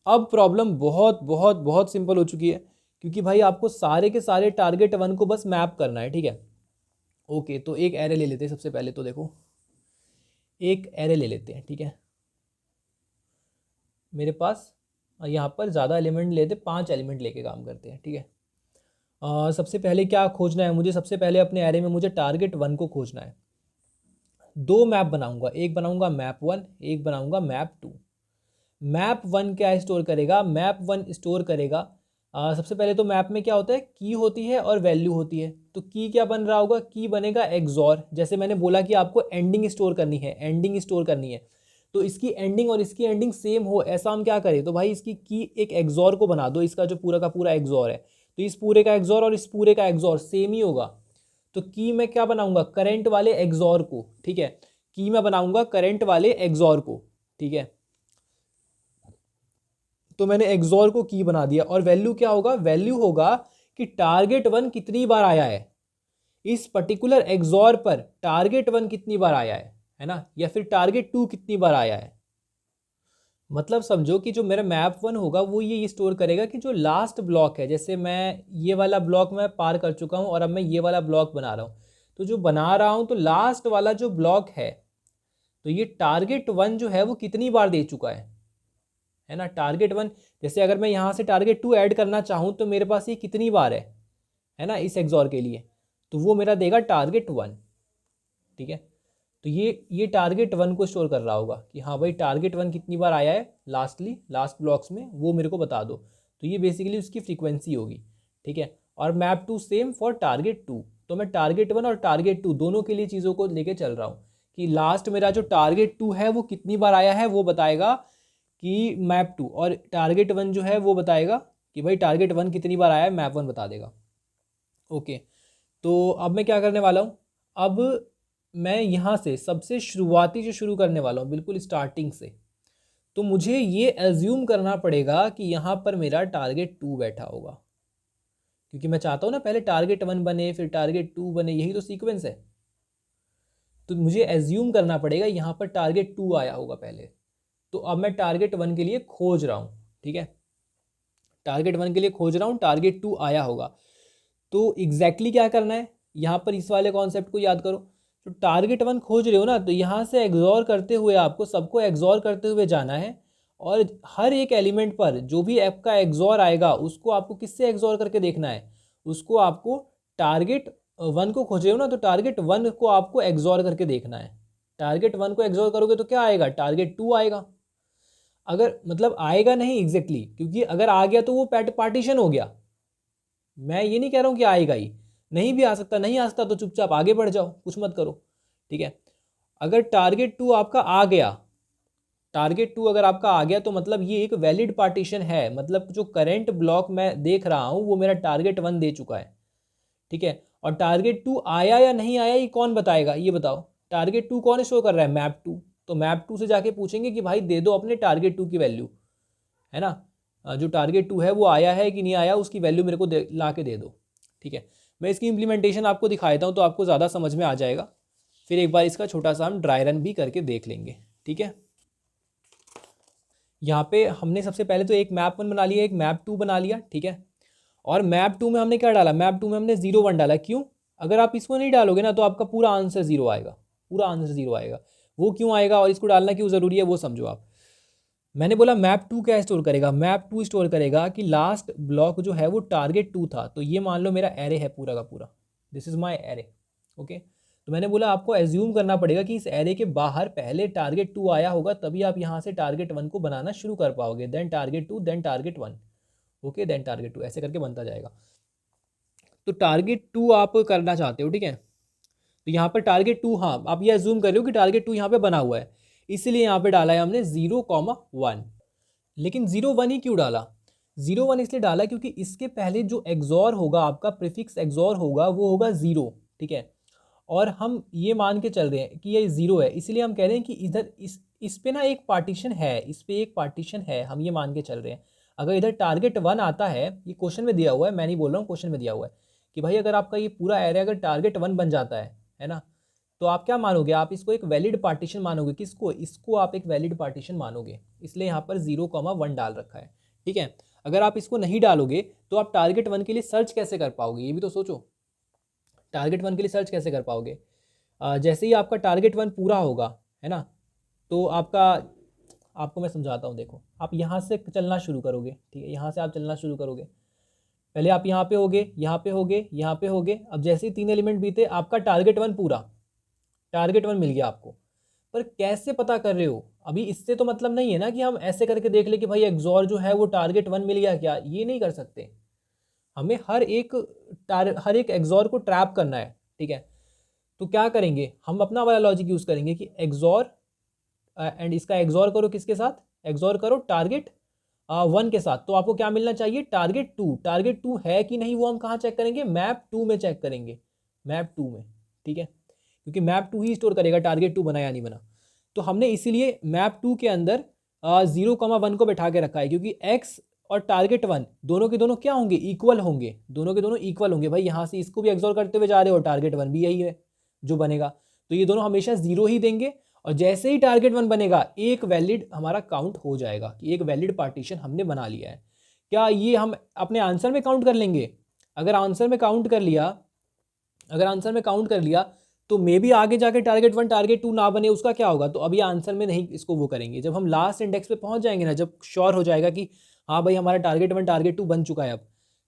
अब प्रॉब्लम बहुत बहुत बहुत सिंपल हो चुकी है, क्योंकि भाई आपको सारे के सारे टारगेट 1 को बस मैप करना है। ठीक है, ओके, तो एक एरे ले लेते हैं। सबसे पहले तो देखो, एक एरे ले लेते हैं। ठीक है, मेरे पास यहाँ पर ज़्यादा एलिमेंट लेते, 5 एलिमेंट लेके काम करते हैं। ठीक है, सबसे पहले क्या खोजना है मुझे? सबसे पहले अपने एरे में मुझे टारगेट 1 को खोजना है। 2 मैप बनाऊंगा, एक बनाऊंगा मैप 1, एक बनाऊंगा मैप 2। मैप 1 क्या स्टोर करेगा? मैप 1 स्टोर करेगा, सबसे पहले तो मैप में क्या होता है, की होती है और वैल्यू होती है। तो की क्या बन रहा होगा? की बनेगा एक्सॉर। जैसे मैंने बोला कि आपको एंडिंग स्टोर करनी है, एंडिंग स्टोर करनी है, तो इसकी एंडिंग और इसकी एंडिंग सेम हो, ऐसा हम क्या करें? तो भाई इसकी की एक एक्सॉर को बना दो, इसका जो पूरा का पूरा एक्सॉर है, तो इस पूरे का एक्सॉर और इस पूरे का एक्सॉर सेम ही होगा। तो की मैं क्या बनाऊंगा? करंट वाले एक्सॉर को। ठीक है, की मैं बनाऊंगा करंट वाले एक्सॉर को। ठीक है, तो मैंने एक्सॉर को की बना दिया, और वैल्यू क्या होगा? वैल्यू होगा कि टारगेट 1 कितनी बार आया है, इस पर्टिकुलर एक्सॉर पर टारगेट 1 कितनी बार आया है ना, या फिर टारगेट 2 कितनी बार आया है। मतलब समझो कि जो मेरा मैप 1 होगा वो ये स्टोर करेगा कि जो लास्ट ब्लॉक है, जैसे मैं ये वाला ब्लॉक मैं पार कर चुका हूँ और अब मैं ये वाला ब्लॉक बना रहा हूँ, तो जो बना रहा हूँ तो लास्ट वाला जो ब्लॉक है, तो ये टारगेट 1 जो है वो कितनी बार दे चुका है ना। टारगेट 1, जैसे अगर मैं यहाँ से टारगेट 2 ऐड करना चाहूँ तो मेरे पास ये कितनी बार है ना इस एक्सॉर के लिए, तो वो मेरा देगा टारगेट 1। ठीक है, तो ये टारगेट 1 को स्टोर कर रहा होगा कि हाँ भाई टारगेट 1 कितनी बार आया है लास्ट ब्लॉक्स में, वो मेरे को बता दो। तो ये बेसिकली उसकी फ्रीक्वेंसी होगी। ठीक है, और मैप 2 सेम फॉर टारगेट 2। तो मैं टारगेट 1 और टारगेट 2 दोनों के लिए चीज़ों को लेके चल रहा हूँ कि लास्ट मेरा जो टारगेट 2 है वो कितनी बार आया है वो बताएगा कि मैप 2, और टारगेट 1 जो है वो बताएगा कि भाई टारगेट 1 कितनी बार आया है, मैप 1 बता देगा। ओके, तो अब मैं क्या करने वाला हूँ? अब मैं यहाँ से सबसे शुरुआती जो शुरू करने वाला हूँ, बिल्कुल स्टार्टिंग से, तो मुझे ये एज्यूम करना पड़ेगा कि यहाँ पर मेरा टारगेट 2 बैठा होगा, क्योंकि मैं चाहता हूँ ना पहले टारगेट 1 बने फिर टारगेट 2 बने, यही तो सीक्वेंस है। तो मुझे एज्यूम करना पड़ेगा यहाँ पर टारगेट 2 आया होगा पहले। तो अब मैं टारगेट 1 के लिए खोज रहा हूँ। ठीक है, टारगेट 1 के लिए खोज रहा हूँ, टारगेट 2 आया होगा। तो एग्जैक्टली क्या करना है, यहाँ पर इस वाले कॉन्सेप्ट को याद करो। तो टारगेट 1 खोज रहे हो ना, तो यहाँ से एग्जॉर करते हुए आपको सबको एग्जॉर करते हुए जाना है, और हर एक एलिमेंट पर जो भी ऐप का एग्जॉर आएगा उसको आपको किससे एग्जॉर करके देखना है, उसको आपको टारगेट 1 को खोज रहे हो ना, तो टारगेट 1 को आपको एग्जॉर करके देखना है। टारगेट 1 को एग्जॉर करोगे तो क्या आएगा? टारगेट 2 आएगा। अगर मतलब आएगा नहीं एग्जैक्टली क्योंकि अगर आ गया तो वो पार्टीशन हो गया। मैं ये नहीं कह रहा हूँ कि आएगा ही, नहीं भी आ सकता, नहीं आ सकता तो चुपचाप आगे बढ़ जाओ, कुछ मत करो। ठीक है, अगर टारगेट 2 आपका आ गया, टारगेट 2 अगर आपका आ गया तो मतलब ये एक वैलिड पार्टीशन है, मतलब जो करंट ब्लॉक मैं देख रहा हूँ वो मेरा टारगेट 1 दे चुका है। ठीक है, और टारगेट 2 आया या नहीं आया ये कौन बताएगा? ये बताओ, टारगेट 2 कौन शो कर रहा है? मैप 2। तो मैप 2 से जाके पूछेंगे कि भाई दे दो अपने टारगेट 2 की वैल्यू, है ना। जो टारगेट 2 है वो आया है कि नहीं आया, उसकी वैल्यू मेरे को ला के दे दो। ठीक है, मैं इसकी इम्प्लीमेंटेशन आपको दिखाता हूँ तो आपको ज़्यादा समझ में आ जाएगा। फिर एक बार इसका छोटा सा हम ड्राई रन भी करके देख लेंगे। ठीक है। यहाँ पे हमने सबसे पहले तो एक मैप 1 बना लिया, एक मैप 2 बना लिया, ठीक है। और मैप 2 में हमने क्या डाला, मैप 2 में हमने 0 1 डाला। क्यों? अगर आप इसको नहीं डालोगे ना तो आपका पूरा आंसर 0 आएगा, पूरा आंसर 0 आएगा। वो क्यों आएगा और इसको डालना क्यों ज़रूरी है वो समझो आप। मैंने बोला मैप 2 क्या स्टोर करेगा, मैप 2 स्टोर करेगा कि लास्ट ब्लॉक जो है वो टारगेट 2 था। तो ये मान लो मेरा एरे है पूरा का पूरा, this is my array, okay. तो मैंने बोला आपको एज्यूम करना पड़ेगा कि इस एरे के बाहर पहले टारगेट 2 आया होगा, तभी आप यहाँ से टारगेट 1 को बनाना शुरू कर पाओगे। Then target 2, then target 1, okay, then target 2, ऐसे करके बनता जाएगा। तो टारगेट 2 आप करना चाहते हो, ठीक है। तो यहाँ पर टारगेट 2, हाँ आप ये एज्यूम कर रहे हो कि टारगेट 2 यहाँ पे बना हुआ है, इसलिए यहाँ पे डाला है हमने 0,1। लेकिन 0 1 ही क्यों डाला? 0 1 इसलिए डाला क्योंकि इसके पहले जो एक्सॉर होगा, आपका प्रीफिक्स एक्सॉर होगा, वो होगा 0, ठीक है। और हम ये मान के चल रहे हैं कि ये 0 है, इसलिए हम कह रहे हैं कि इधर इस पे ना एक पार्टीशन है, इस पे एक पार्टीशन है, हम ये मान के चल रहे हैं। अगर इधर टारगेट 1 आता है, ये क्वेश्चन में दिया हुआ है, मैं नहीं बोल रहा हूँ, क्वेश्चन में दिया हुआ है कि भाई अगर आपका ये पूरा एरिया अगर टारगेट 1 बन जाता है ना, तो आप क्या मानोगे, आप इसको एक वैलिड पार्टीशन मानोगे। किसको? इसको आप एक वैलिड पार्टीशन मानोगे, इसलिए यहाँ पर 0,1 डाल रखा है, ठीक है। अगर आप इसको नहीं डालोगे तो आप टारगेट 1 के लिए सर्च कैसे कर पाओगे, ये भी तो सोचो। टारगेट 1 के लिए सर्च कैसे कर पाओगे? जैसे ही आपका टारगेट 1 पूरा होगा, है ना, तो आपको मैं समझाता हूँ। देखो, आप यहाँ से चलना शुरू करोगे, ठीक है, यहाँ से आप चलना शुरू करोगे। पहले आप यहाँ पे होगे, यहाँ पे होगे, यहाँ पे होगे। अब जैसे ही 3 एलिमेंट बीते, आपका टारगेट 1 पूरा, टारगेट 1 मिल गया आपको। पर कैसे पता कर रहे हो? अभी इससे तो मतलब नहीं है ना कि हम ऐसे करके देख ले कि भाई एक्सॉर जो है वो टारगेट 1 मिल गया क्या, ये नहीं कर सकते। हमें हर एक एक्सॉर को ट्रैप करना है, ठीक है। तो क्या करेंगे, हम अपना वाला लॉजिक यूज करेंगे कि एक्सॉर एंड इसका एक्सॉर करो किसके साथ, एक्सॉर करो टारगेट 1 के साथ। तो आपको क्या मिलना चाहिए, टारगेट 2। टारगेट 2 है कि नहीं वो हम कहाँ चेक करेंगे, मैप 2 में चेक करेंगे, मैप 2 में, ठीक है। क्योंकि मैप 2 ही स्टोर करेगा टारगेट 2 बना या नहीं बना। तो हमने इसीलिए मैप 2 के अंदर 0,1 को बैठा के रखा है, क्योंकि एक्स और टारगेट 1 दोनों के दोनों क्या होंगे, इक्वल होंगे, दोनों के दोनों इक्वल होंगे। भाई यहाँ से इसको भी एक्सॉर करते हुए जा रहे हो, टारगेट 1 भी यही है जो बनेगा, तो ये दोनों हमेशा 0 ही देंगे। और जैसे ही टारगेट 1 बनेगा, एक वैलिड हमारा काउंट हो जाएगा कि एक वैलिड पार्टीशन हमने बना लिया है। क्या ये हम अपने आंसर में काउंट कर लेंगे? अगर आंसर में काउंट कर लिया, अगर आंसर में काउंट कर लिया तो मे भी आगे जाके टारगेट 1 टारगेट 2 ना बने, उसका क्या होगा? तो अभी आंसर में नहीं इसको वो करेंगे। जब हम लास्ट इंडेक्स पे पहुंच जाएंगे ना, जब श्योर हो जाएगा कि हाँ भाई हमारा टारगेट 1 टारगेट 2 बन चुका है अब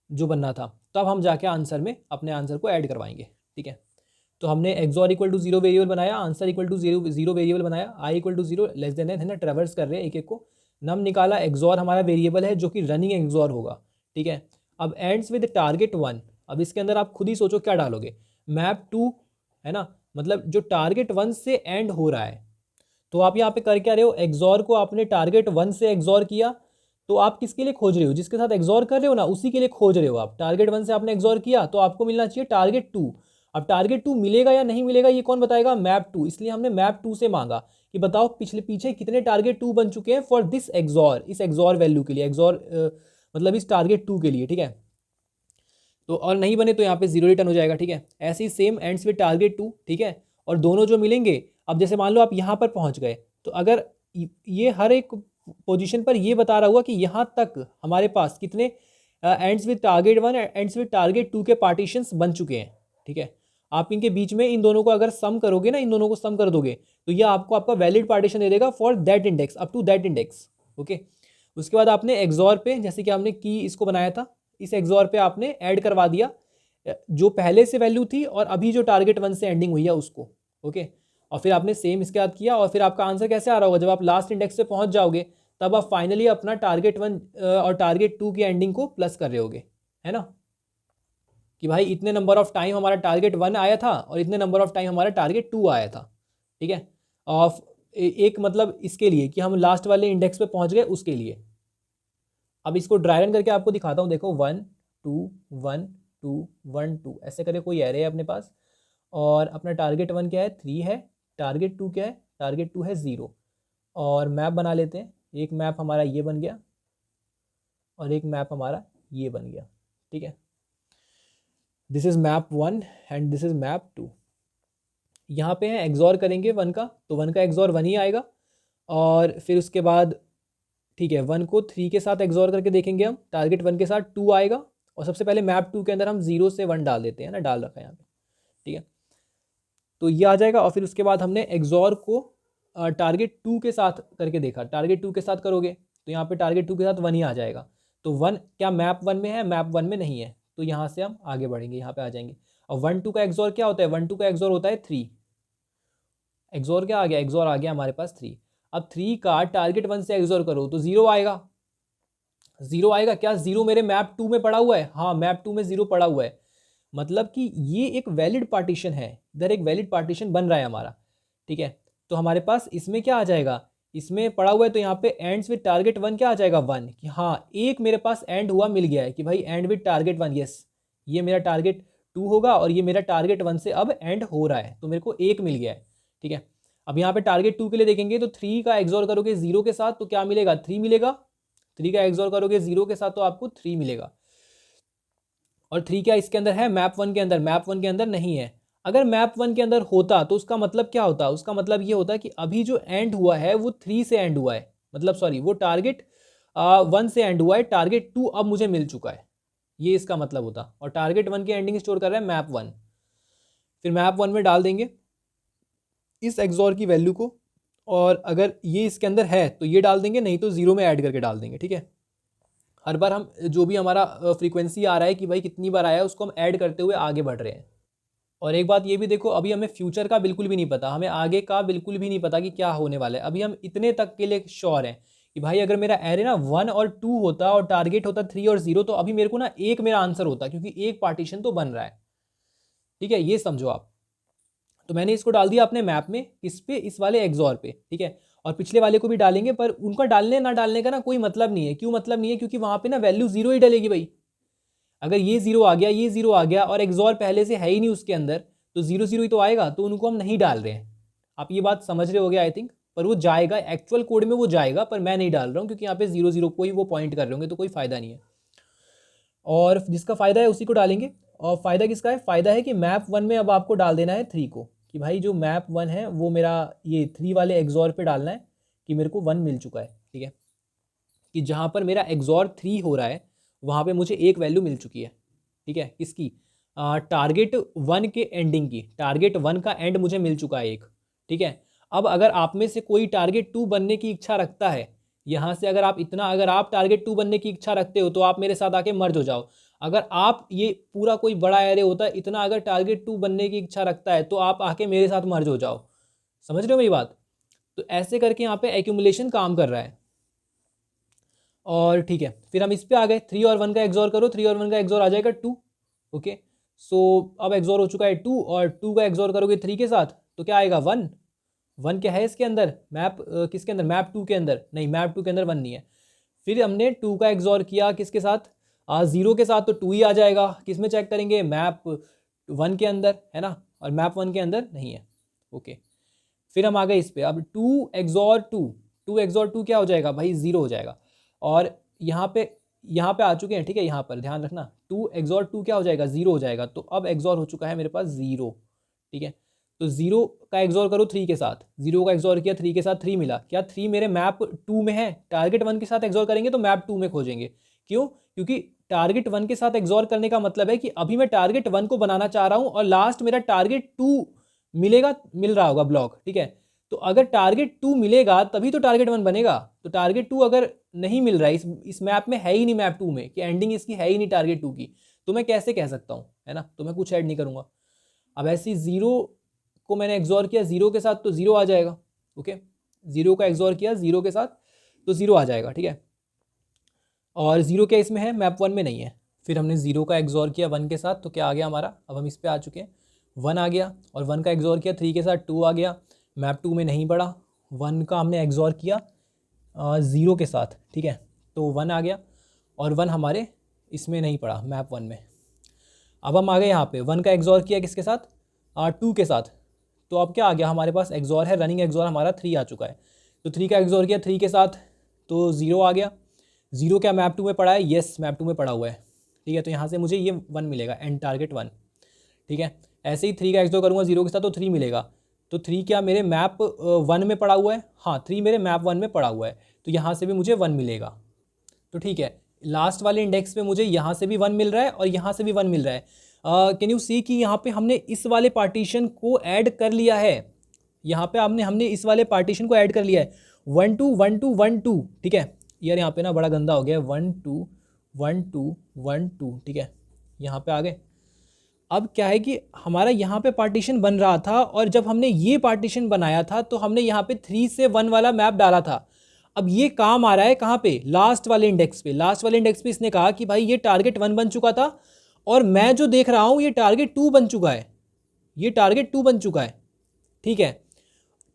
जो बनना था, तब हम जाके आंसर में अपने आंसर को ऐड करवाएंगे, ठीक है। तो हमने एक्सॉर इक्वल टू 0 वेरिएबल बनाया, आंसर इक्वल टू 0 वेरिएबल बनाया, I equal to 0 less than है ना, ट्रेवर्स कर रहे हैं एक एक को। नम निकाला, एक्सॉर हमारा वेरिएबल है जो कि रनिंग एक्सॉर होगा, ठीक है। अब एंड्स विद टारगेट 1। अब इसके अंदर आप खुद ही सोचो क्या डालोगे, मैप 2, है ना, मतलब जो टारगेट 1 से एंड हो रहा है। तो आप यहाँ पे कर क्या रहे हो, एक्सॉर को आपने टारगेट 1 से एक्सॉर किया, तो आप किसके लिए खोज रहे हो, जिसके साथ एक्सॉर कर रहे हो ना उसी के लिए खोज रहे हो आप। टारगेट 1 से आपने एक्सॉर किया तो आपको मिलना चाहिए टारगेट 2। अब टारगेट 2 मिलेगा या नहीं मिलेगा ये कौन बताएगा, मैप 2। इसलिए हमने मैप 2 से मांगा कि बताओ पीछे कितने टारगेट 2 बन चुके हैं फॉर दिस एक्सॉर, इस एक्सॉर वैल्यू के लिए, एक्सॉर मतलब इस टारगेट 2 के लिए, ठीक है। तो और नहीं बने तो यहाँ पे 0 रिटर्न हो जाएगा, ठीक है। ऐसे ही सेम एंड्स विद टारगेट 2, ठीक है। और दोनों जो मिलेंगे, अब जैसे मान लो आप यहाँ पर पहुँच गए, तो अगर ये हर एक पोजीशन पर ये बता रहा हुआ कि यहाँ तक हमारे पास कितने ends with target 1 ends with target 2 के पार्टीशंस बन चुके हैं, ठीक है। आप इनके बीच में इन दोनों को अगर सम करोगे ना, इन दोनों को सम कर दोगे, तो ये आपको आपका वैलिड पार्टीशन दे देगा for that index, up to that index, okay. उसके बाद आपने एक्सॉर पे, जैसे कि हमने की इसको बनाया था, इस एक्सॉर पे आपने ऐड करवा दिया जो पहले से वैल्यू थी और अभी जो टारगेट 1 से एंडिंग हुई है उसको, ओके। और फिर आपने सेम इसके बाद किया, और फिर आपका आंसर कैसे आ रहा होगा, जब आप लास्ट इंडेक्स पे पहुंच जाओगे तब आप फाइनली अपना टारगेट 1 और टारगेट 2 की एंडिंग को प्लस कर रहे होगे, है ना, कि भाई इतने नंबर ऑफ टाइम हमारा टारगेट 1 आया था और इतने नंबर ऑफ टाइम हमारा टारगेट 2 आया था, ठीक है। और एक मतलब इसके लिए कि हम लास्ट वाले इंडेक्स पे पहुंच गए उसके लिए। अब इसको ड्राई रन करके आपको दिखाता हूँ, देखो 1 2 1 2 1 2 ऐसे करके कोई एरे है अपने पास, और अपना टारगेट 1 क्या है, 3 है, टारगेट 2 क्या है, टारगेट 2 है 0। और मैप बना लेते हैं, एक मैप हमारा ये बन गया और एक मैप हमारा ये बन गया, ठीक है। This is map 1 and this is map 2। यहाँ पे है एक्सॉर करेंगे 1 का, तो 1 का एक्सॉर 1 ही आएगा, और फिर उसके बाद ठीक है 1 को 3 के साथ एग्जॉर करके देखेंगे हम, टारगेट 1 के साथ 2 आएगा और सबसे पहले मैप 2 के अंदर हम 0 से 1 डाल देते हैं ना, डाल रखा है यहाँ पे, ठीक है। तो ये आ जाएगा और फिर उसके बाद हमने एग्जॉर को टारगेट 2 के साथ करके देखा, टारगेट 2 के साथ करोगे तो यहाँ पे टारगेट 2 के साथ 1 ही आ जाएगा। तो 1 क्या मैप 1 में है? मैप 1 में नहीं है, तो यहाँ से हम आगे बढ़ेंगे, यहाँ पे आ जाएंगे। और 1 2 का एग्जॉर क्या होता है? 1 2 का एग्जॉर होता है 3। एग्जॉर क्या आ गया? एग्जॉर आ गया हमारे पास 3। अब 3 का टारगेट 1 से एग्जॉर करो तो 0 आएगा। 0 आएगा क्या? 0 मेरे मैप 2 में पड़ा हुआ है, हाँ मैप 2 में 0 पड़ा हुआ है, मतलब कि ये एक वैलिड पार्टीशन है, इधर एक वैलिड पार्टीशन बन रहा है हमारा, ठीक है। तो हमारे पास इसमें क्या आ जाएगा? इसमें पड़ा हुआ है तो यहाँ पे एंड्स विद टारगेट 1 क्या आ जाएगा? 1, कि हाँ एक मेरे पास एंड हुआ मिल गया है कि भाई एंड विद टारगेट 1, यस ये मेरा टारगेट 2 होगा और ये मेरा टारगेट 1 से अब एंड हो रहा है, तो मेरे को एक मिल गया है, ठीक है। अब यहाँ पे टारगेट 2 के लिए देखेंगे तो 3 का एग्जॉर करोगे 0 के साथ तो क्या मिलेगा? 3 मिलेगा। 3 का एग्जॉर करोगे 0 के साथ तो आपको 3 मिलेगा। और 3 क्या इसके अंदर है? मैप 1 के अंदर, मैप 1 के अंदर नहीं है। अगर मैप 1 के अंदर होता तो उसका मतलब क्या होता? उसका मतलब ये होता कि अभी जो एंड हुआ है वो 3 से एंड हुआ है, मतलब सॉरी वो टारगेट 1 से एंड हुआ है, टारगेट 2 अब मुझे मिल चुका है, ये इसका मतलब होता। और टारगेट 1 की एंडिंग स्टोर कर रहा है मैप 1। फिर मैप 1 में डाल देंगे इस एग्जॉर की वैल्यू को, और अगर ये इसके अंदर है तो ये डाल देंगे, नहीं तो 0 में ऐड करके डाल देंगे, ठीक है। हर बार हम जो भी हमारा फ्रीक्वेंसी आ रहा है कि भाई कितनी बार आया है उसको हम ऐड करते हुए आगे बढ़ रहे हैं। और एक बात ये भी देखो, अभी हमें फ्यूचर का बिल्कुल भी नहीं पता, हमें आगे का बिल्कुल भी नहीं पता कि क्या होने वाला है। अभी हम इतने तक के लिए श्योर हैं कि भाई अगर मेरा एरे ना 1 और 2 होता और टारगेट होता 3 और 0 तो अभी मेरे को ना एक मेरा आंसर होता, क्योंकि एक पार्टीशन तो बन रहा है, ठीक है, ये समझो आप। तो मैंने इसको डाल दिया अपने मैप में, किस पे? इस वाले एग्जॉर पे, ठीक है। और पिछले वाले को भी डालेंगे, पर उनका डालने ना डालने का ना कोई मतलब नहीं है। क्यों मतलब नहीं है? क्योंकि वहां पे ना वैल्यू 0 ही डलेगी भाई। अगर ये 0 आ गया, ये 0 आ गया और एग्जॉर पहले से है ही नहीं उसके अंदर, तो 0 0 ही तो आएगा, तो उनको हम नहीं डाल रहे हैं। आप ये बात समझ रहे होगे आई थिंक। पर वो जाएगा एक्चुअल कोड में, वो जाएगा, पर मैं नहीं डाल रहा हूँ क्योंकि यहाँ पे 0 0 को ही वो पॉइंट कर रहे होंगे, तो कोई फायदा नहीं है। और जिसका फ़ायदा है उसी को डालेंगे। और फ़ायदा किसका है? फ़ायदा है कि मैप 1 में अब आपको डाल देना है 3 को, कि भाई जो मैप 1 है वो मेरा ये 3 वाले एग्जॉर पे डालना है कि मेरे को 1 मिल चुका है, ठीक है। कि जहाँ पर मेरा एग्जॉर 3 हो रहा है वहाँ पे मुझे एक वैल्यू मिल चुकी है, ठीक है। किसकी? टारगेट 1 के एंडिंग की, टारगेट 1 का एंड मुझे मिल चुका है एक, ठीक है। अब अगर आप में से कोई टारगेट 2 बनने की इच्छा रखता है, यहाँ से अगर आप टारगेट 2 बनने की इच्छा रखते हो तो आप मेरे साथ आके मर्ज हो जाओ। अगर आप ये पूरा कोई बड़ा एरे होता है इतना, अगर टारगेट 2 बनने की इच्छा रखता है तो आप आके मेरे साथ मर्ज हो जाओ। समझ रहे हो मेरी बात? तो ऐसे करके यहाँ पे एक्यूमुलेशन काम कर रहा है। और ठीक है, फिर हम इस पे आ गए, 3 और 1 का एग्जॉर करो, 3 और 1 का एग्जॉर आ जाएगा 2। ओके, सो अब एग्जॉर हो चुका है 2 और 2 का एग्जॉर करोगे 3 के साथ तो क्या आएगा? 1। 1 क्या है इसके अंदर? मैप किसके अंदर? मैप 2 के अंदर नहीं, मैप 2 के अंदर 1 नहीं है। फिर हमने 2 का एग्जॉर किया किसके साथ? 0 के साथ, तो 2 ही आ जाएगा। किस में चेक करेंगे? मैप 1 के अंदर, है ना, और मैप 1 के अंदर नहीं है। ओके, फिर हम आ गए इस पे, अब 2 एग्जॉर 2, 2 एग्जॉर 2 क्या हो जाएगा भाई? 0 हो जाएगा। और यहाँ पे आ चुके हैं, ठीक है, यहाँ पर ध्यान रखना 2 एग्जॉर 2 क्या हो जाएगा? 0 हो जाएगा। तो अब एग्जॉर हो चुका है मेरे पास 0, ठीक है। तो 0 का एग्जॉर करो 3 के साथ, 0 का एग्जॉर किया 3 के साथ, 3 मिला। क्या 3 मेरे मैप 2 में है? टारगेट 1 के साथ एग्जॉर करेंगे तो मैप 2 में खोजेंगे। क्यों? क्योंकि टारगेट 1 के साथ एग्जॉर करने का मतलब है कि अभी मैं टारगेट 1 को बनाना चाह रहा हूँ और लास्ट मेरा टारगेट 2 मिल रहा होगा ब्लॉक, ठीक है। तो अगर टारगेट 2 मिलेगा तभी तो टारगेट 1 बनेगा। तो टारगेट 2 अगर नहीं मिल रहा है, इस मैप में है ही नहीं, मैप 2 में कि एंडिंग इसकी है ही नहीं टारगेट 2 की, तो मैं कैसे कह सकता हूँ, है ना। तो मैं कुछ ऐड नहीं करूँगा। अब ऐसे 0 को मैंने एग्जॉर किया 0 के साथ तो 0 आ जाएगा। ओके, 0 का एग्जॉर किया 0 के साथ तो 0 आ जाएगा, ठीक है। और 0 क्या इसमें है? मैप 1 में नहीं है। फिर हमने 0 का एग्जॉर किया 1 के साथ तो क्या आ गया हमारा? अब हम इस पर आ चुके हैं, 1 आ गया। और 1 का एग्जॉर किया 3 के साथ, 2 आ गया। मैप 2 में नहीं पड़ा। 1 का हमने एग्जॉर किया 0 के साथ, ठीक है, तो 1 आ गया। और 1 हमारे इसमें नहीं पड़ा, मैप 1 में। अब हम आ गए यहाँ पे, 1 का एग्जॉर किया किसके साथ? 2 के साथ। तो अब क्या आ गया हमारे पास? एग्जॉर है, रनिंग एग्जॉर हमारा 3 आ चुका है। तो 3 का एग्जॉर किया 3 के साथ तो 0 आ गया। 0 क्या मैप 2 में पड़ा है? येस, मैप 2 में पड़ा हुआ है, ठीक है। तो यहाँ से मुझे ये 1 मिलेगा, एंड टारगेट 1, ठीक है। ऐसे ही 3 का एग्जॉर करूँगा 0 के साथ तो 3 मिलेगा। तो 3 क्या मेरे मैप 1 में पड़ा हुआ है? हाँ, 3 मेरे मैप 1 में पड़ा हुआ है, तो यहाँ से भी मुझे 1 मिलेगा। तो ठीक है, लास्ट वाले इंडेक्स पे मुझे यहाँ से भी 1 मिल रहा है और यहाँ से भी 1 मिल रहा है। कैन यू सी कि यहाँ पे हमने इस वाले पार्टीशन को ऐड कर लिया है। यहाँ पे हमने इस वाले पार्टीशन को ऐड कर लिया है, 1 2 1 2 1 2। ठीक है यार, यहाँ पे ना बड़ा गंदा हो गया है, 1 2 1 2 1 2। ठीक है, यहाँ पे आ गए। अब क्या है कि हमारा यहाँ पे पार्टीशन बन रहा था, और जब हमने ये पार्टीशन बनाया था तो हमने यहाँ पे 3 से 1 वाला मैप डाला था। अब ये काम आ रहा है कहाँ पे? लास्ट वाले इंडेक्स पे। लास्ट वाले इंडेक्स पे इसने कहा कि भाई ये टारगेट 1 बन चुका था, और मैं जो देख रहा हूँ ये टारगेट 2 बन चुका है, ये टारगेट 2 बन चुका है। ठीक है,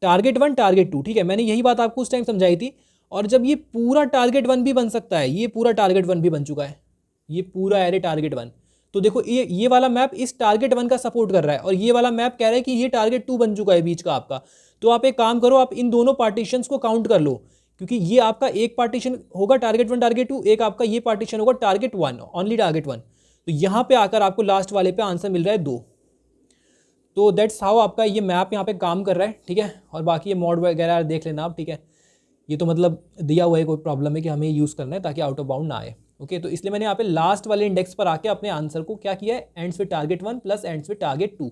टारगेट 1 टारगेट 2। ठीक है, मैंने यही बात आपको उस टाइम समझाई थी। और जब ये पूरा टारगेट 1 भी बन सकता है, ये पूरा टारगेट 1 भी बन चुका है, ये पूरा एरे टारगेट 1। तो देखो ये वाला मैप इस टारगेट 1 का सपोर्ट कर रहा है, और ये वाला मैप कह रहा है कि ये टारगेट 2 बन चुका है बीच का आपका। तो आप एक काम करो, आप इन दोनों पार्टीशंस को काउंट कर लो, क्योंकि ये आपका एक पार्टीशन होगा टारगेट 1 टारगेट 2, एक आपका ये पार्टीशन होगा टारगेट 1, ओनली टारगेट 1। तो यहाँ पे आकर आपको लास्ट वाले पे आंसर मिल रहा है 2। तो दैट्स हाउ आपका ये मैप यहाँ पे काम कर रहा है। ठीक है, और बाकी ये मॉड वगैरह देख लेना आप। ठीक है, ये तो मतलब दिया हुआ है, कोई प्रॉब्लम है कि हमें यूज़ करना है ताकि आउट ऑफ बाउंड ना आए। ओके, तो इसलिए मैंने यहाँ पे लास्ट वाले इंडेक्स पर आके अपने आंसर को क्या किया है, ends with target 1 plus ends with target 2,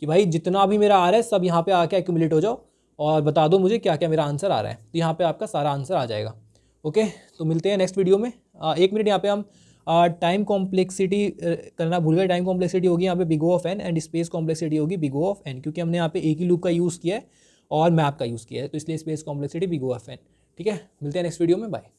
कि भाई जितना भी मेरा आ रहा है सब यहाँ पे आके एक्यूमुलेट हो जाओ और बता दो मुझे क्या क्या मेरा आंसर आ रहा है। तो यहाँ पे आपका सारा आंसर आ जाएगा। ओके, तो मिलते हैं नेक्स्ट वीडियो में। 1 मिनट, यहाँ पे हम टाइम कॉम्प्लेक्सिटी करना भूल गए। टाइम कॉम्प्लेक्सिटी होगी यहाँ पे big O of n, and space complexity होगी बिग O ऑफ n, क्योंकि हमने यहाँ पे एक ही लूप का यूज़ किया है और मैप का यूज़ किया है, तो इसलिए space complexity big O of n। ठीक है, मिलते हैं नेक्स्ट वीडियो में, बाय।